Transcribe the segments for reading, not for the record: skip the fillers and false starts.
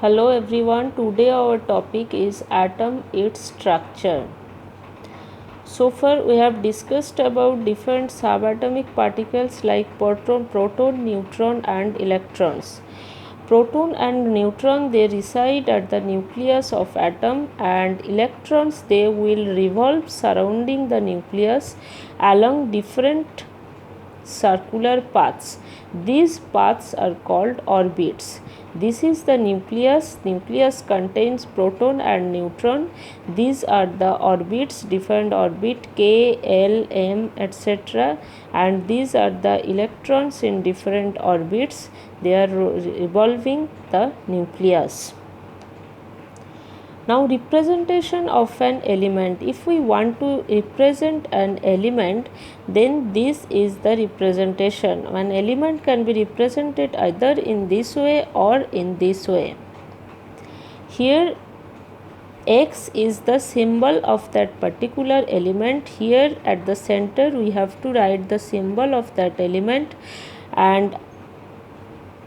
Hello everyone, today our topic is atom, its structure. So far we have discussed about different subatomic particles like proton, neutron and electrons. Proton and neutron, they reside at the nucleus of atom, and electrons, they will revolve surrounding the nucleus along different circular paths. These paths are called orbits. This is the nucleus. Nucleus contains proton and neutron. These are the orbits, different orbit K, L, M, etc. And these are the electrons in different orbits. They are revolving the nucleus. Now, representation of an element. If we want to represent an element, then this is the representation. An element can be represented either in this way or in this way. Here X is the symbol of that particular element. Here at the center we have to write the symbol of that element, and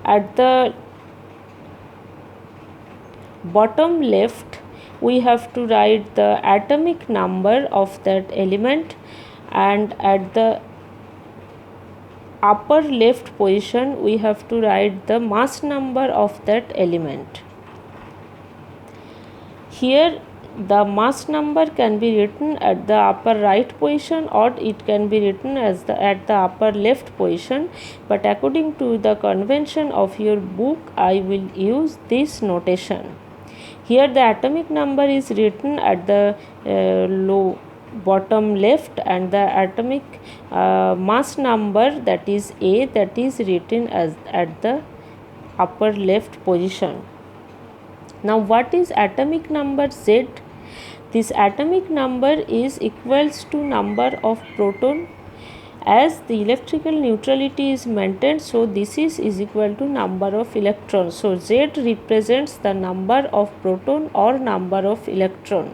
at the bottom left we have to write the atomic number of that element, and at the upper left position we have to write the mass number of that element. Here the mass number can be written at the upper right position, or it can be written as at the upper left position, but according to the convention of your book I will use this notation. Here the atomic number is written at the low bottom left, and the atomic mass number, that is A, that is written as at the upper left position. Now what is atomic number Z? This atomic number is equals to number of proton. As the electrical neutrality is maintained, so this is equal to number of electrons. So Z represents the number of proton or number of electron,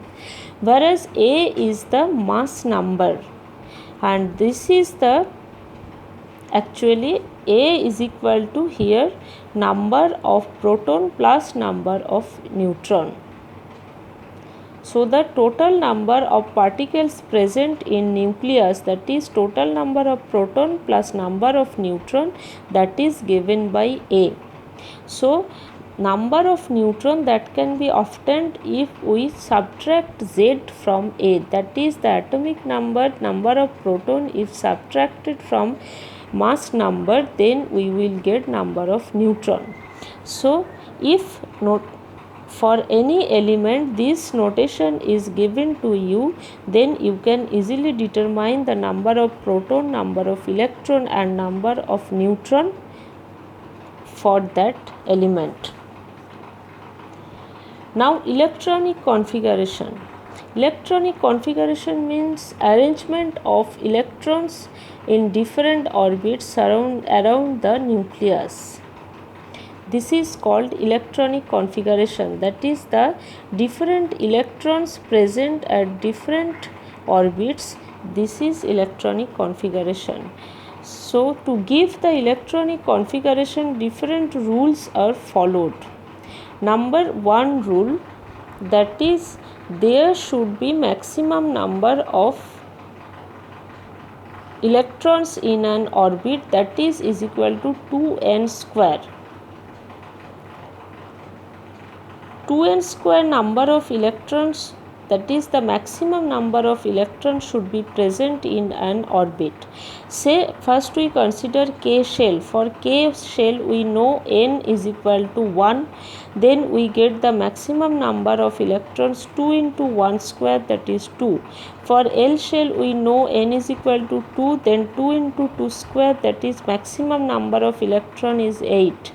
whereas A is the mass number, and this is the actually A is equal to here number of proton plus number of neutron. So the total number of particles present in nucleus, that is total number of proton plus number of neutron, that is given by A. So number of neutron that can be obtained if we subtract Z from A, that is the atomic number of proton if subtracted from mass number, then we will get number of neutron. So if for any element this notation is given to you, then you can easily determine the number of proton, number of electron and number of neutron for that element. Now electronic configuration. Electronic configuration means arrangement of electrons in different orbits around the nucleus. This is called electronic configuration, that is the different electrons present at different orbits. This is electronic configuration. So to give the electronic configuration, different rules are followed. Number one rule, that is there should be maximum number of electrons in an orbit, that is equal to 2n square. 2n square number of electrons, that is the maximum number of electrons should be present in an orbit. Say first we consider K shell. For K shell we know n is equal to 1, then we get the maximum number of electrons 2 into 1 square, that is 2. For L shell we know n is equal to 2, then 2 into 2 square, that is maximum number of electron is 8.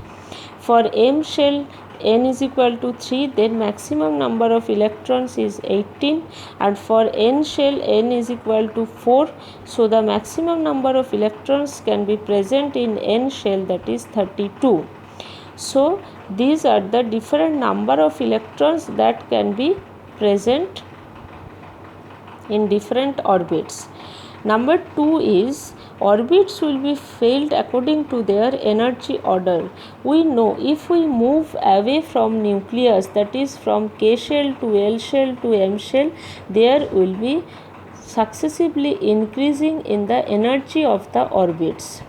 For M shell n is equal to 3, then maximum number of electrons is 18, and for n shell n is equal to 4, so the maximum number of electrons can be present in n shell, that is 32. So these are the different number of electrons that can be present in different orbits. Number 2 is orbits will be filled according to their energy order. We know if we move away from nucleus, that is from K shell to L shell to M shell, there will be successively increasing in the energy of the orbits.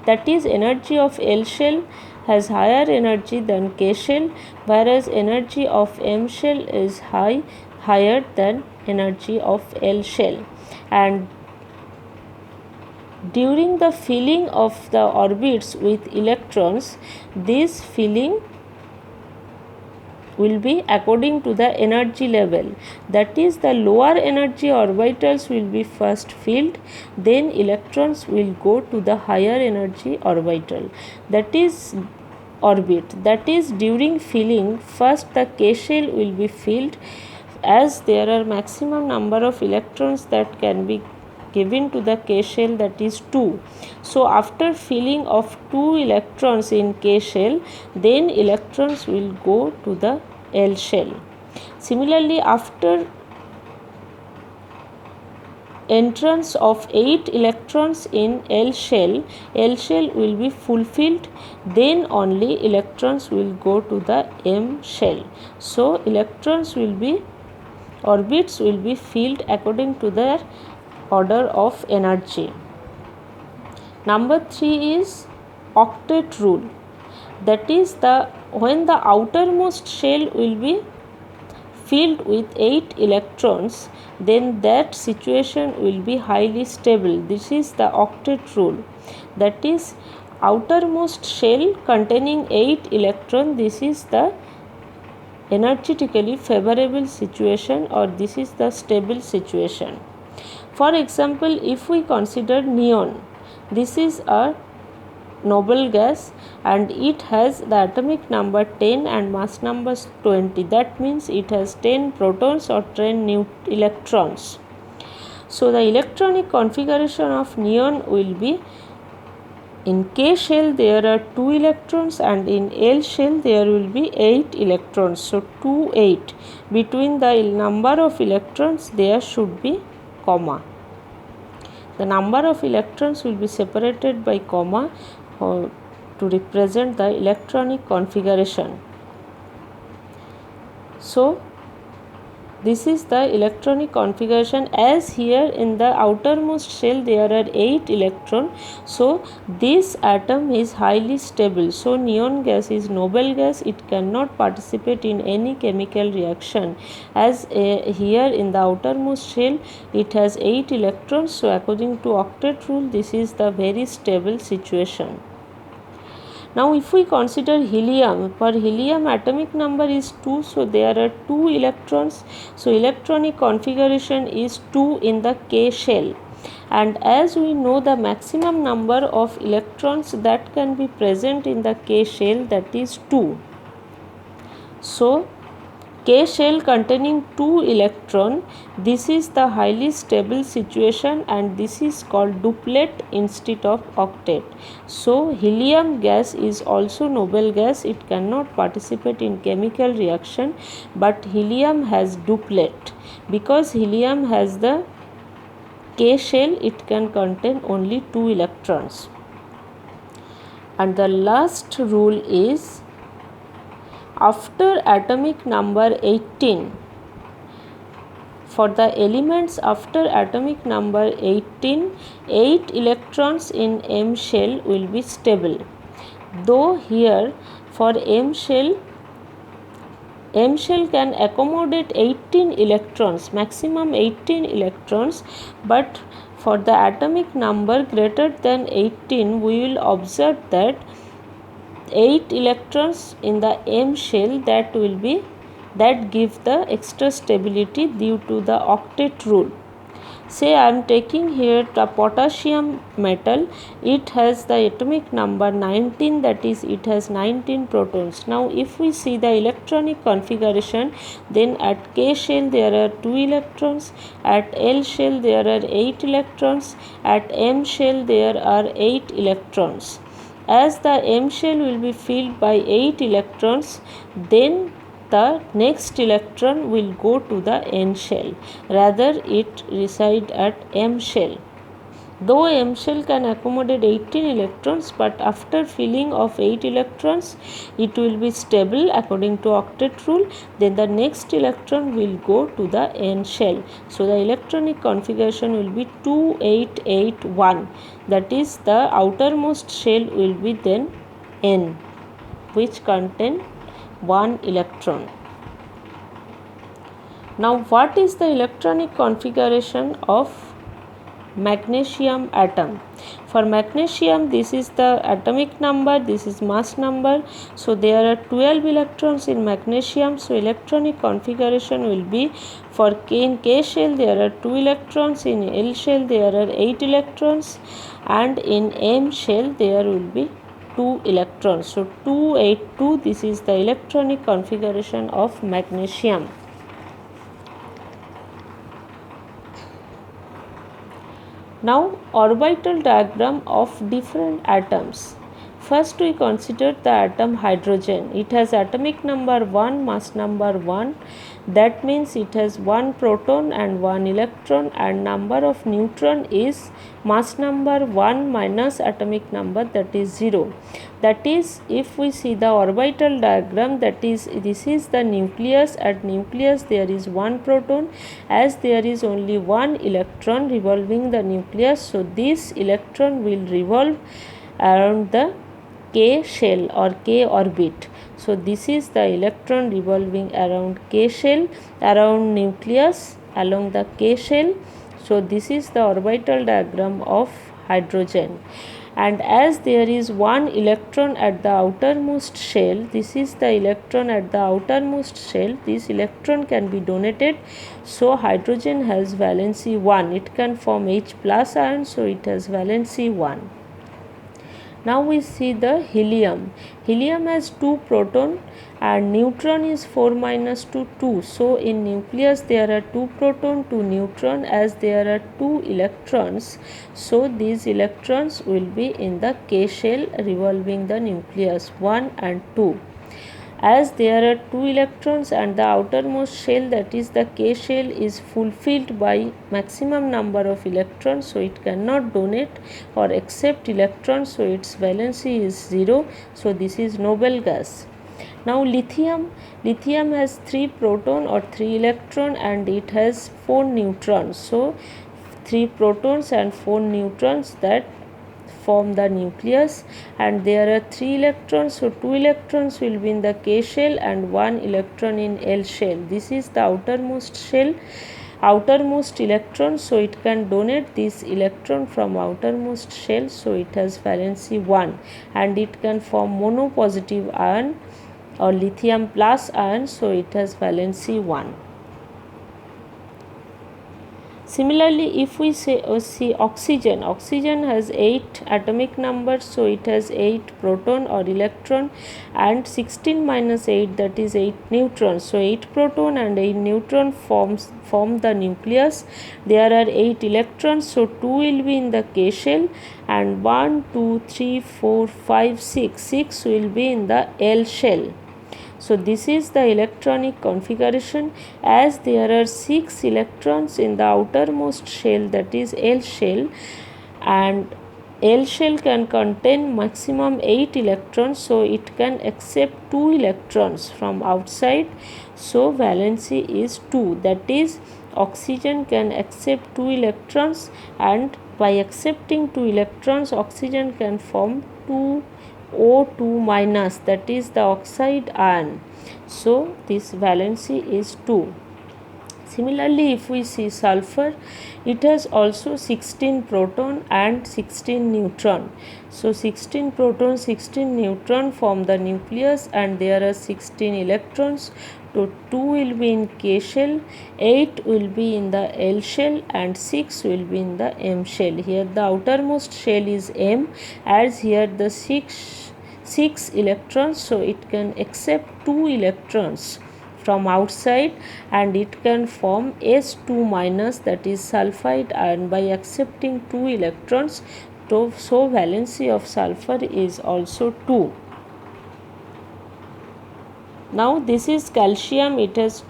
That is, energy of L shell has higher energy than K shell, whereas energy of M shell is higher than energy of L shell. And during the filling of the orbits with electrons, this filling will be according to the energy level. That is, the lower energy orbitals will be first filled, then electrons will go to the higher energy orbital, that is orbit. That is, during filling, first the K shell will be filled, as there are maximum number of electrons that can be given to the K shell, that is 2. So after filling of 2 electrons in K shell, then electrons will go to the L shell. Similarly, after entrance of 8 electrons in L shell will be fulfilled, then only electrons will go to the M shell. So orbits will be filled according to their order of energy. Number 3 is octet rule. That is, when the outermost shell will be filled with 8 electrons, then that situation will be highly stable. This is the octet rule. That is, outermost shell containing 8 electrons, this is the energetically favorable situation, or this is the stable situation. For example, if we consider neon, this is a noble gas and it has the atomic number 10 and mass number 20. That means it has 10 protons or 10 electrons. So the electronic configuration of neon will be, in K shell there are 2 electrons and in L shell there will be 8 electrons. So 2, 8. Between the number of electrons there should be comma. The number of electrons will be separated by comma to represent the electronic configuration. So this is the electronic configuration, as here in the outermost shell there are 8 electrons. So this atom is highly stable. So neon gas is noble gas. It cannot participate in any chemical reaction, as here in the outermost shell it has 8 electrons. So according to octet rule, this is the very stable situation. Now if we consider helium, for helium atomic number is 2, so there are 2 electrons. So electronic configuration is 2 in the K shell, and as we know the maximum number of electrons that can be present in the K shell, that is 2. So K shell containing 2 electron, this is the highly stable situation, and this is called duplet instead of octet. So helium gas is also noble gas. It cannot participate in chemical reaction, but helium has duplet. Because helium has the K shell, it can contain only 2 electrons. And the last rule is, after atomic number 18, for the elements after atomic number 18, 8 electrons in M shell will be stable. Though here for M shell can accommodate 18 electrons, maximum 18 electrons, but for the atomic number greater than 18, we will observe that 8 electrons in the M shell that give the extra stability due to the octet rule. Say I am taking here the potassium metal. It has the atomic number 19, that is it has 19 protons. Now if we see the electronic configuration, then at K shell there are 2 electrons, at L shell there are 8 electrons, at M shell there are 8 electrons. As the M shell will be filled by 8 electrons, then the next electron will go to the N shell, rather it reside at M shell. Though M shell can accommodate 18 electrons, but after filling of 8 electrons it will be stable according to octet rule, then the next electron will go to the N shell. So the electronic configuration will be 2881, that is the outermost shell will be then N, which contain 1 electron. Now what is the electronic configuration of magnesium atom? For magnesium, this is the atomic number, this is mass number. So there are 12 electrons in magnesium. So electronic configuration will be, for in K shell there are 2 electrons, in L shell there are 8 electrons, and in M shell there will be 2 electrons. So 282, this is the electronic configuration of magnesium. Now orbital diagram of different atoms. First we consider the atom hydrogen. It has atomic number 1, mass number 1. That means it has 1 proton and 1 electron, and number of neutron is mass number 1 minus atomic number, that is 0. That is, if we see the orbital diagram, that is, this is the nucleus. At nucleus there is 1 proton, as there is only 1 electron revolving the nucleus. So this electron will revolve around the K shell or K orbit. So this is the electron revolving around K shell, around nucleus along the K shell. So this is the orbital diagram of hydrogen. And as there is 1 electron at the outermost shell, this is the electron at the outermost shell, this electron can be donated. So hydrogen has valency 1, it can form H plus ion, so it has valency 1. Now we see the helium. Helium has 2 proton and neutron is 4 minus 2, 2. So in nucleus there are 2 proton, 2 neutron, as there are 2 electrons. So these electrons will be in the K shell revolving the nucleus 1 and 2. As there are 2 electrons and the outermost shell, that is the K shell, is fulfilled by maximum number of electrons, so it cannot donate or accept electrons, so its valency is 0. So this is noble gas. Now lithium has 3 proton or 3 electron and it has 4 neutrons. So 3 protons and 4 neutrons that form the nucleus, and there are 3 electrons, so 2 electrons will be in the K shell and 1 electron in L shell. This is the outermost shell, outermost electron, so it can donate this electron from outermost shell, so it has valency 1, and it can form monopositive ion or lithium plus ion, so it has valency 1. Similarly, if we see oxygen has 8 atomic numbers, so it has 8 proton or electron and 16 minus 8, that is 8 neutrons. So 8 proton and 8 neutron form the nucleus. There are 8 electrons, so 2 will be in the K shell and 1, 2, 3, 4, 5, 6 will be in the L shell. So this is the electronic configuration, as there are 6 electrons in the outermost shell, that is L shell, and L shell can contain maximum 8 electrons, so it can accept 2 electrons from outside, so valency is 2, that is oxygen can accept 2 electrons, and by accepting 2 electrons oxygen can form 2 O2 minus, that is the oxide ion. So this valency is 2. Similarly, if we see sulfur, it has also 16 proton and 16 neutron. So 16 proton, 16 neutron form the nucleus, and there are 16 electrons. So 2 will be in K shell, 8 will be in the L shell, and 6 will be in the M shell. Here the outermost shell is M, as here the 6 electrons, so it can accept 2 electrons from outside, and it can form S2 minus, that is sulfide ion, by accepting 2 electrons. So valency of sulfur is also 2. Now this is calcium, it has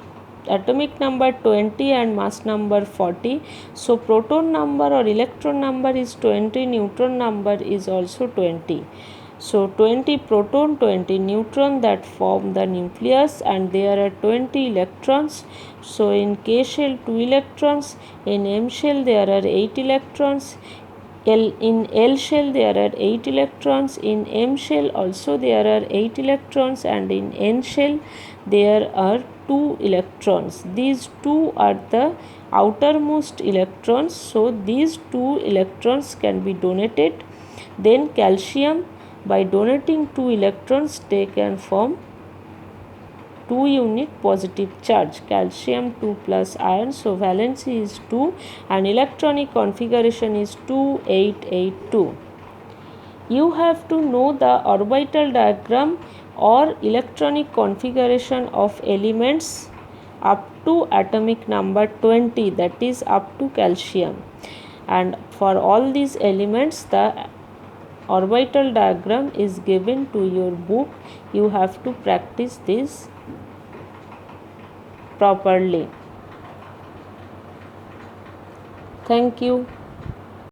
atomic number 20 and mass number 40. So proton number or electron number is 20, neutron number is also 20. So 20 proton, 20 neutron that form the nucleus, and there are 20 electrons. So in K shell 2 electrons, in M shell there are 8 electrons, in L shell there are 8 electrons, in M shell also there are 8 electrons, and in N shell there are 2 electrons. These 2 are the outermost electrons, so these 2 electrons can be donated. Then calcium, by donating 2 electrons, they can form 2 unit positive charge, calcium 2 plus iron. So valency is 2 and electronic configuration is 2882. You have to know the orbital diagram or electronic configuration of elements up to atomic number 20, that is up to calcium. And for all these elements, the orbital diagram is given to your book. You have to practice this properly. Thank you.